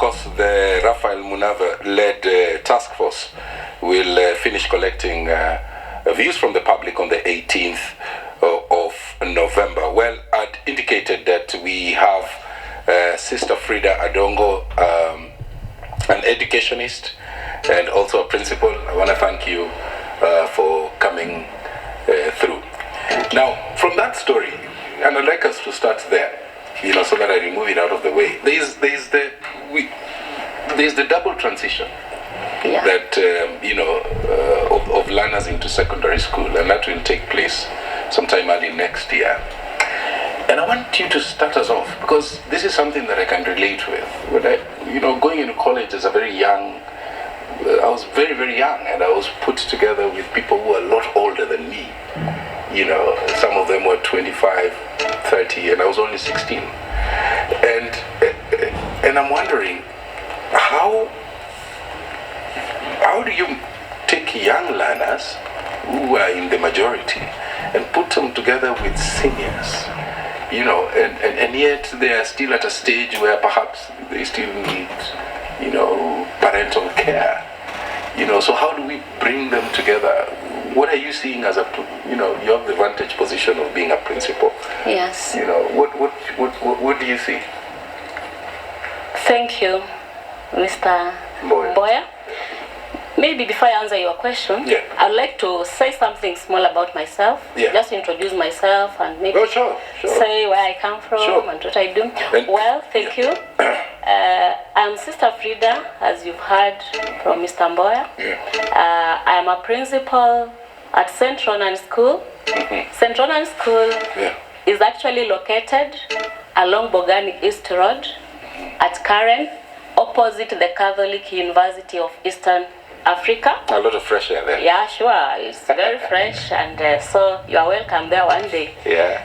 course, the Raphael Munava-led task force will finish collecting views from the public on the 18th of November. Well, I'd indicated that we have Sister Fridah Adongo, an educationist and also a principal. I want to thank you for coming through. Now, from that story, and I'd like us to start there, so that I remove it out of the way. There's the double transition that of learners into secondary school, and that will take place sometime early next year. And I want you to start us off, because this is something that I can relate with. When I, going into college as a very young, I was very, very young, and I was put together with people who were a lot older than me. Some of them were 25, 30, and I was only 16. And I'm wondering, how do you take young learners who are in the majority and put them together with seniors? And yet they are still at a stage where perhaps they still need, parental care. So how do we bring them together? What are you seeing as you have the vantage position of being a principal? Yes. What do you see? Thank you, Mr. Boya. Maybe before I answer your question, I'd like to say something small about myself. Just introduce myself and maybe say where I come from and what I do. Well, thank you. I'm Sister Fridah, as you've heard from Mr. Mboya. I am a principal at St. Ronan School. St. Ronan School is actually located along Bogani East Road at Karen, opposite the Catholic University of Eastern Africa. A lot of fresh air there. Yeah, sure. It's very fresh, and so you are welcome there one day.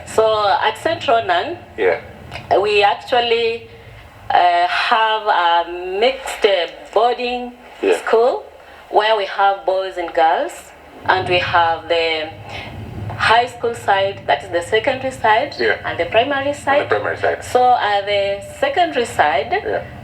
So at St. Ronan, we actually have a mixed boarding school where we have boys and girls, and we have the high school side, that is the secondary side, and the primary side. So at the secondary side,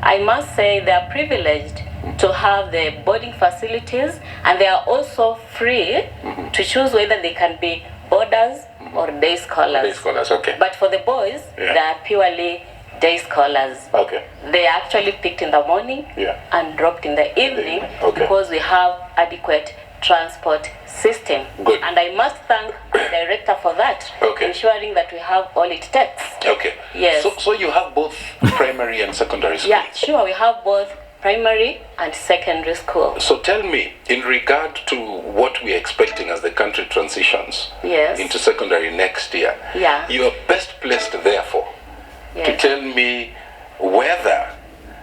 I must say they are privileged to have the boarding facilities, and they are also free to choose whether they can be boarders or day scholars. Day scholars, okay. But for the boys, they are purely day scholars. Okay. They are actually picked in the morning and dropped in the evening because we have adequate transport system. Good. And I must thank the director for that, ensuring that we have all it takes. Okay. Yes. So you have both primary and secondary schools? Yeah, sure. We have both primary and secondary school. So tell me, in regard to what we're expecting as the country transitions into secondary next year, you are best placed, therefore, to tell me whether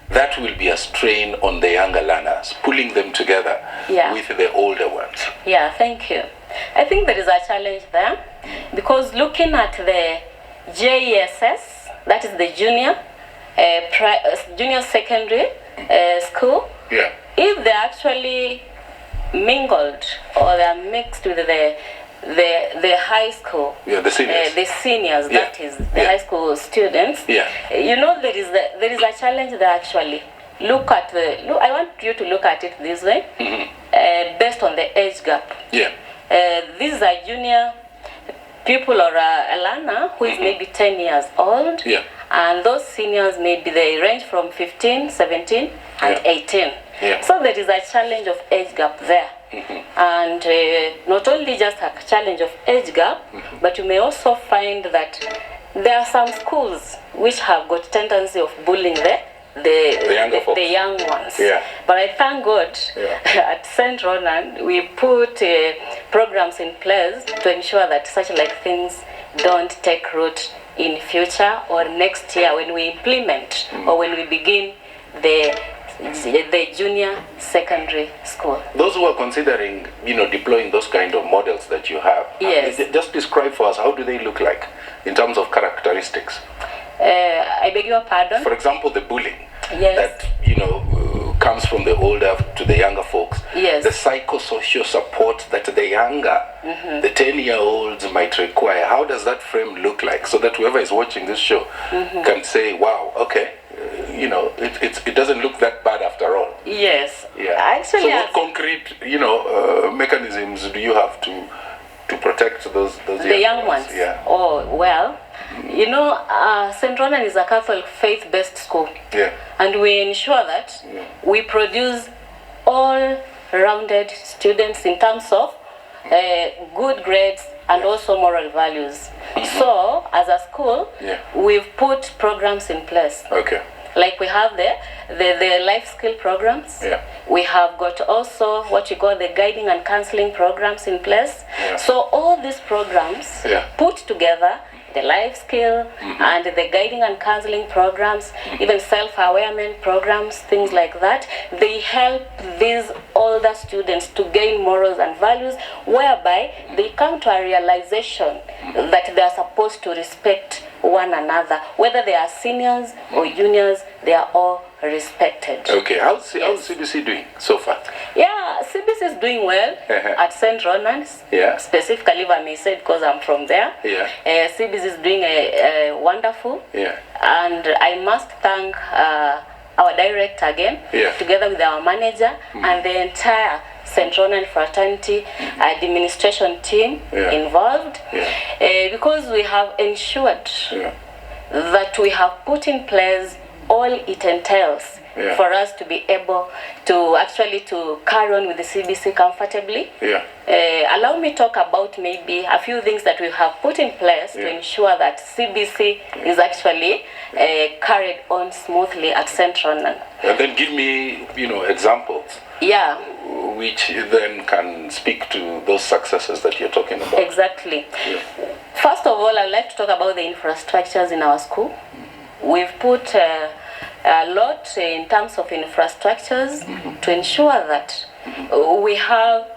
that will be a strain on the younger learners, pulling them together with the older ones. Yeah, thank you. I think there is a challenge there, because looking at the JESS, that is the junior secondary school, if they're actually mingled or they're mixed with the high school, the seniors, that is the high school students, there is a challenge there actually. I want you to look at it this way, based on the age gap. This is a junior pupil or a learner who is maybe 10 years old, and those seniors maybe they range from 15, 17, and 18. So there is a challenge of age gap there. And not only just a challenge of age gap, but you may also find that there are some schools which have got tendency of bullying the young ones. But I thank God at St. Ronan we put programs in place to ensure that such like things don't take root in future or next year when we implement or when we begin the junior secondary school. Those who are considering, deploying those kind of models that you have, just describe for us, how do they look like in terms of characteristics? I beg your pardon? For example, the bullying that, comes from the older to the younger folks. The psychosocial support that the younger, the 10-year-olds might require. How does that frame look like, so that whoever is watching this show can say, wow, okay, you know, it doesn't look that bad after all. Yes. Yeah. Actually, so what concrete, you know, mechanisms do you have to protect those young ones? Yeah. Oh, well, you know, St. Ronan is a Catholic faith-based school. Yeah. And we ensure that we produce all-rounded students in terms of good grades and also moral values. So, as a school, we've put programs in place. Okay. Like we have the life skill programs. Yeah. We have got also what you call the guiding and counseling programs in place. Yeah. So all these programs put together, the life skill and the guiding and counseling programs, even self-awareness programs, things like that, they help these older students to gain morals and values, whereby they come to a realization that they are supposed to respect one another. Whether they are seniors or juniors, they are all respected. Okay, how's CBC doing so far? Yeah, CBC is doing well at St. Ronan's. Yeah. Specifically, if I may say, because I'm from there. Yeah. CBC is doing wonderful. Yeah. And I must thank our director again, together with our manager and the entire St. Ronan fraternity administration team involved, because we have ensured that we have put in place all it entails for us to be able to actually to carry on with the CBC comfortably. Allow me to talk about maybe a few things that we have put in place to ensure that CBC is actually carried on smoothly at St. Ronan. And then give me, you know, examples. Yeah. Which then can speak to those successes that you're talking about. Exactly. First of all, I'd like to talk about the infrastructures in our school. We've put a lot in terms of infrastructures to ensure that we have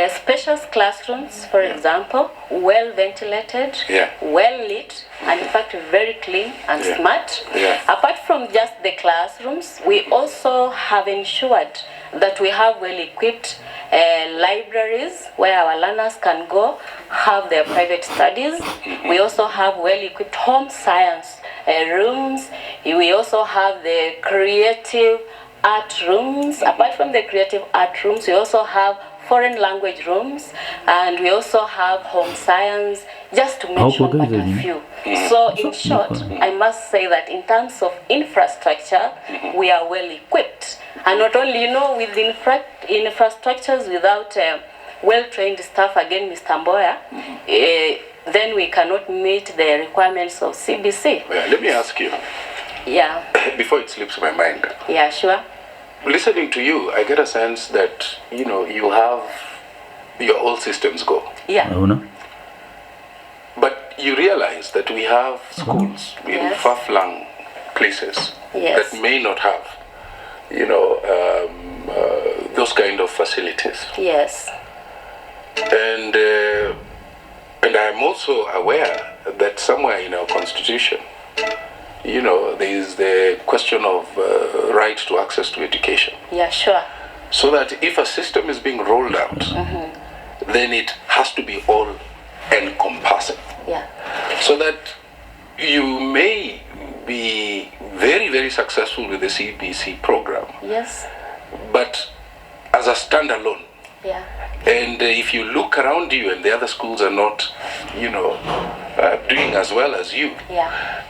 spacious classrooms, for example, well ventilated, well lit, and in fact very clean and smart. Apart from just the classrooms, we also have ensured that we have well equipped libraries where our learners can go have their private studies. We also have well equipped home science rooms. We also have the creative art rooms. Apart from the creative art rooms, we also have foreign language rooms, and we also have home science, just to mention but a few. So in short, I must say that in terms of infrastructure, we are well equipped. And not only, you know, with infrastructures without well-trained staff, again, Mr. Mboya, then we cannot meet the requirements of CBC. Let me ask you. Before it slips my mind. Yeah, sure. Listening to you, I get a sense that, you know, you have your all systems go. Yeah. But you realize that we have schools in far-flung places that may not have, you know, those kind of facilities. Yes. And I'm also aware that somewhere in our constitution, you know, there is the question of right to access to education. Yeah, sure. So that if a system is being rolled out, then it has to be all encompassing. Yeah. So that you may be very, very successful with the CBC program. Yes. But as a standalone. Yeah. And if you look around you and the other schools are not, you know, doing as well as you. Yeah.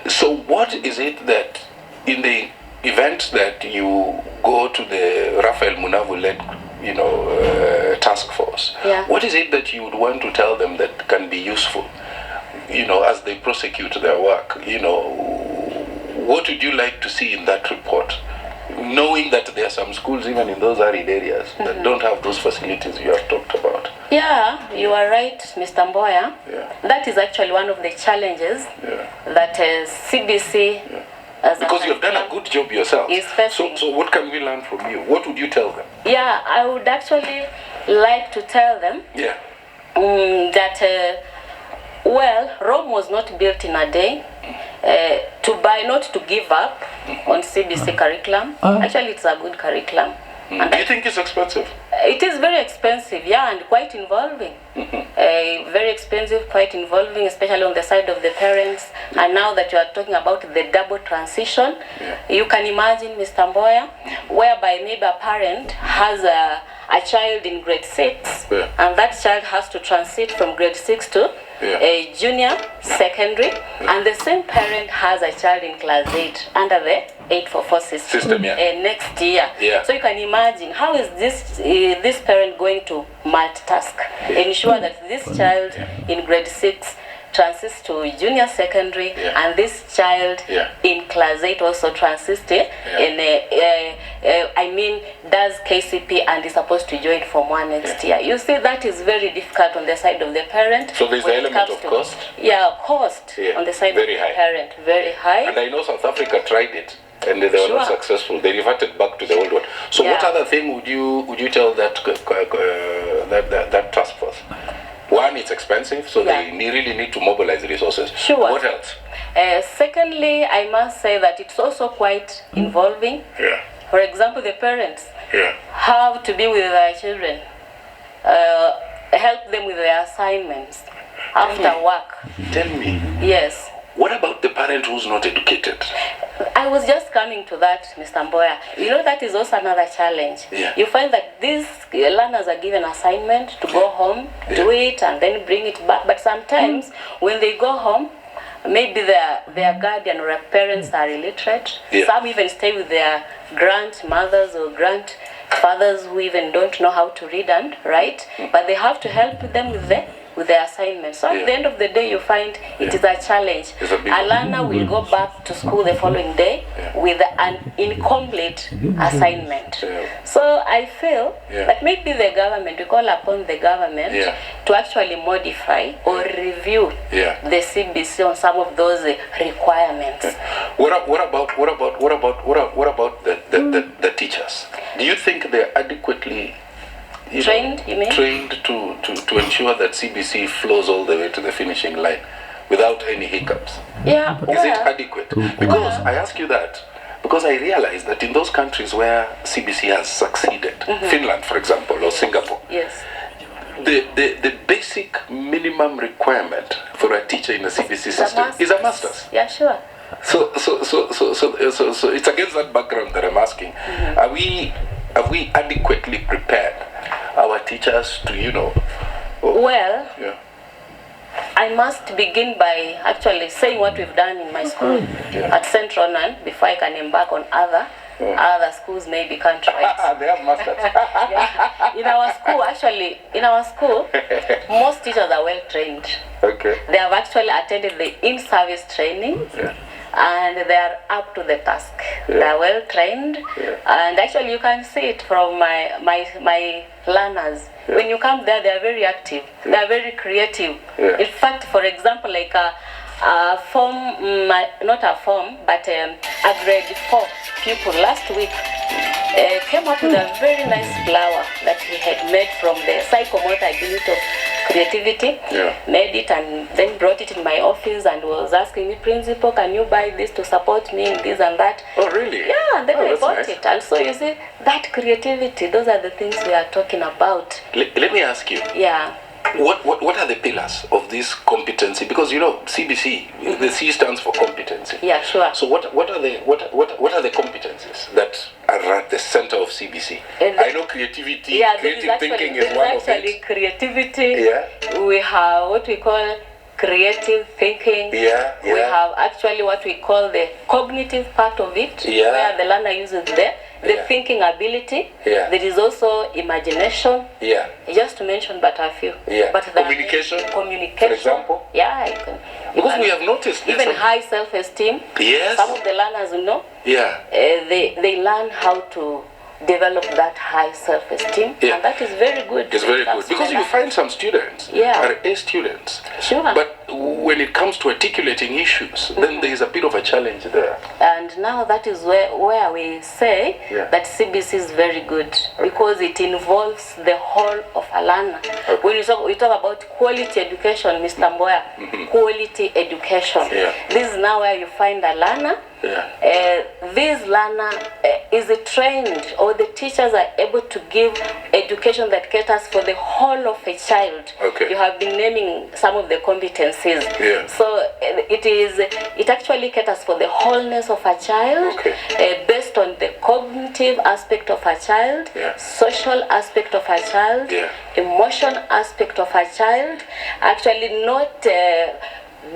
So what is it that in the event that you go to the Raphael Munavu-led, you know, task force, what is it that you would want to tell them that can be useful, you know, as they prosecute their work? You know, what would you like to see in that report? Knowing that there are some schools even in those arid areas that don't have those facilities you have talked about. Yeah, you are right, Mr. Mboya. That is actually one of the challenges that CBC because you've done a good job yourself. So what can we learn from you? What would you tell them? Yeah, I would actually like to tell them that, well, Rome was not built in a day. Not to give up on CBC curriculum. Actually, it's a good curriculum. Do you think it's expensive? It is very expensive, yeah, and quite involving. Very expensive, quite involving, especially on the side of the parents. And now that you are talking about the double transition, you can imagine, Mr. Mboya, whereby maybe a parent has a child in grade 6, and that child has to transit from grade 6 to a junior secondary, and the same parent has a child in class 8 under the 844 system next year. So you can imagine, how is this parent going to multitask, ensure that this child in grade 6 transits to junior secondary, and this child in class 8 also transits does KCP and is supposed to join Form 1 next year. You see, that is very difficult on the side of the parent. So there's the element of cost? Yeah, cost on the side of the parent, very high. And I know South Africa tried it, and they were not successful. They reverted back to the old one. So what other thing would you tell that that task force? One, it's expensive, so they really need to mobilize resources. What else? Secondly, I must say that it's also quite involving. For example, the parents have to be with their children, help them with their assignments after work. Tell me. Yes. What about the parent who's not educated? I was just coming to that, Mr. Mboya. You know, that is also another challenge. You find that these learners are given assignment to go home, do it, and then bring it back. But sometimes when they go home, maybe their guardian or parents are illiterate. Some even stay with their grandmothers or grandfathers who even don't know how to read and write. But they have to help them with their assignments. So at the end of the day, you find it is a challenge. A learner will go back to school the following day with an incomplete assignment. So I feel that maybe the government, we call upon the government to actually modify or review the CBC on some of those requirements. What about the teachers? Do you think they're adequately trained to ensure that CBC flows all the way to the finishing line without any hiccups? Is it adequate? Because I ask you that because I realize that in those countries where CBC has succeeded, Finland, for example, or Singapore, the basic minimum requirement for a teacher in the CBC system is a master's. So it's against that background that I'm asking. Have we adequately prepared our teachers to, Well, I must begin by actually saying what we've done in my school at St. Ronan before I can embark on other schools, maybe countrywide. They have masters. In our school, most teachers are well trained. They have actually attended the in-service training. And they are up to the task. They are well trained, and actually you can see it from my learners. When you come there, they are very active. They are very creative. In fact, for example, like a grade 4 pupil last week came up with a very nice flower that he had made from the psychomotor ability of creativity, made it and then brought it in my office and was asking me, Principal, can you buy this to support me in this and that? Oh, really? Yeah, and then I bought it. And so you see, that creativity, those are the things we are talking about. Let me ask you. What are the pillars of this competency? Because CBC, the C stands for competency. So what are the competencies that are at the center of CBC? I know creativity, creative thinking is one of it. Creativity. We have what we call creative thinking. We have actually what we call the cognitive part of it, where the learner uses the thinking ability. There is also imagination. Just to mention but a few. But communication, for example. Because we have noticed even high self-esteem. Some of the learners they learn how to develop that high self-esteem, and that is very good. It's very good because you find some students are A students, but when it comes to articulating issues, then there is a bit of a challenge there. And now that is where we say that CBC is very good because it involves the whole of a learner. When we talk about quality education, Mr. Mboya, quality education. This is now where you find a learner. This learner is trained, or the teachers are able to give a education that caters for the whole of a child. Okay. You have been naming some of the competencies. Yeah. So it actually caters for the wholeness of a child, okay. Based on the cognitive aspect of a child, yeah. social aspect of a child, yeah. emotion aspect of a child, actually not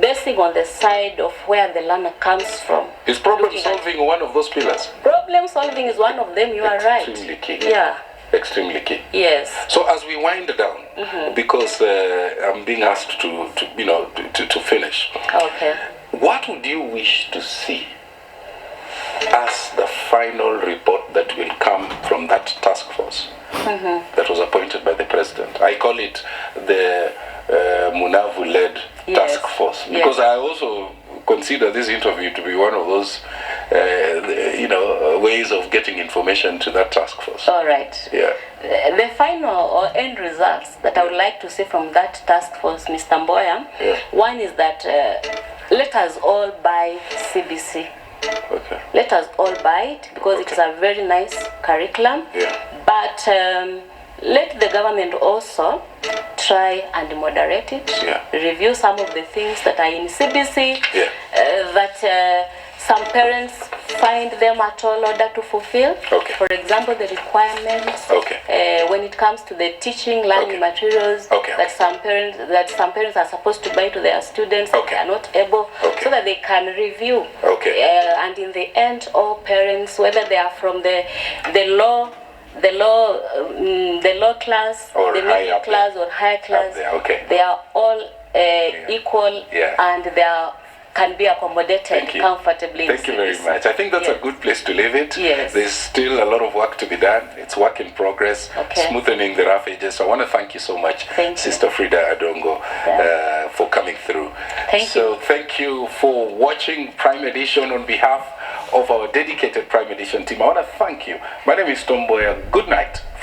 basing on the side of where the learner comes from. Is problem solving one of those pillars? Problem solving is one of them, you are right. Extremely key. Yeah. Extremely key. Yes. So as we wind down, because I'm being asked to finish. Okay. What would you wish to see as the final report that will come from that task force that was appointed by the president? I call it the Munavu-led task force, because I also consider this interview to be one of those ways of getting information to that task force. All right. Yeah. The final or end results that I would like to see from that task force, Mr. Mboya, one is that let us all buy CBC. Okay. Let us all buy it, because it is a very nice curriculum. Yeah. But let the government also try and moderate it. Yeah. Review some of the things that are in CBC that some parents find them at all order to fulfill. Okay. For example, the requirements when it comes to the teaching, learning materials that some parents are supposed to buy to their students, they are not able, so that they can review. And in the end, all parents, whether they are from the low class, or the middle class, or higher class, they are all equal, and they can be accommodated comfortably. Thank you very much. I think that's a good place to leave it. Yes. There's still a lot of work to be done. It's work in progress, smoothing the rough edges. So I want to thank you so much, Sister Fridah Adongo, for coming through. Thank you for watching Prime Edition. On behalf of our dedicated Prime Edition team, I want to thank you. My name is Tom Boyer. Good night.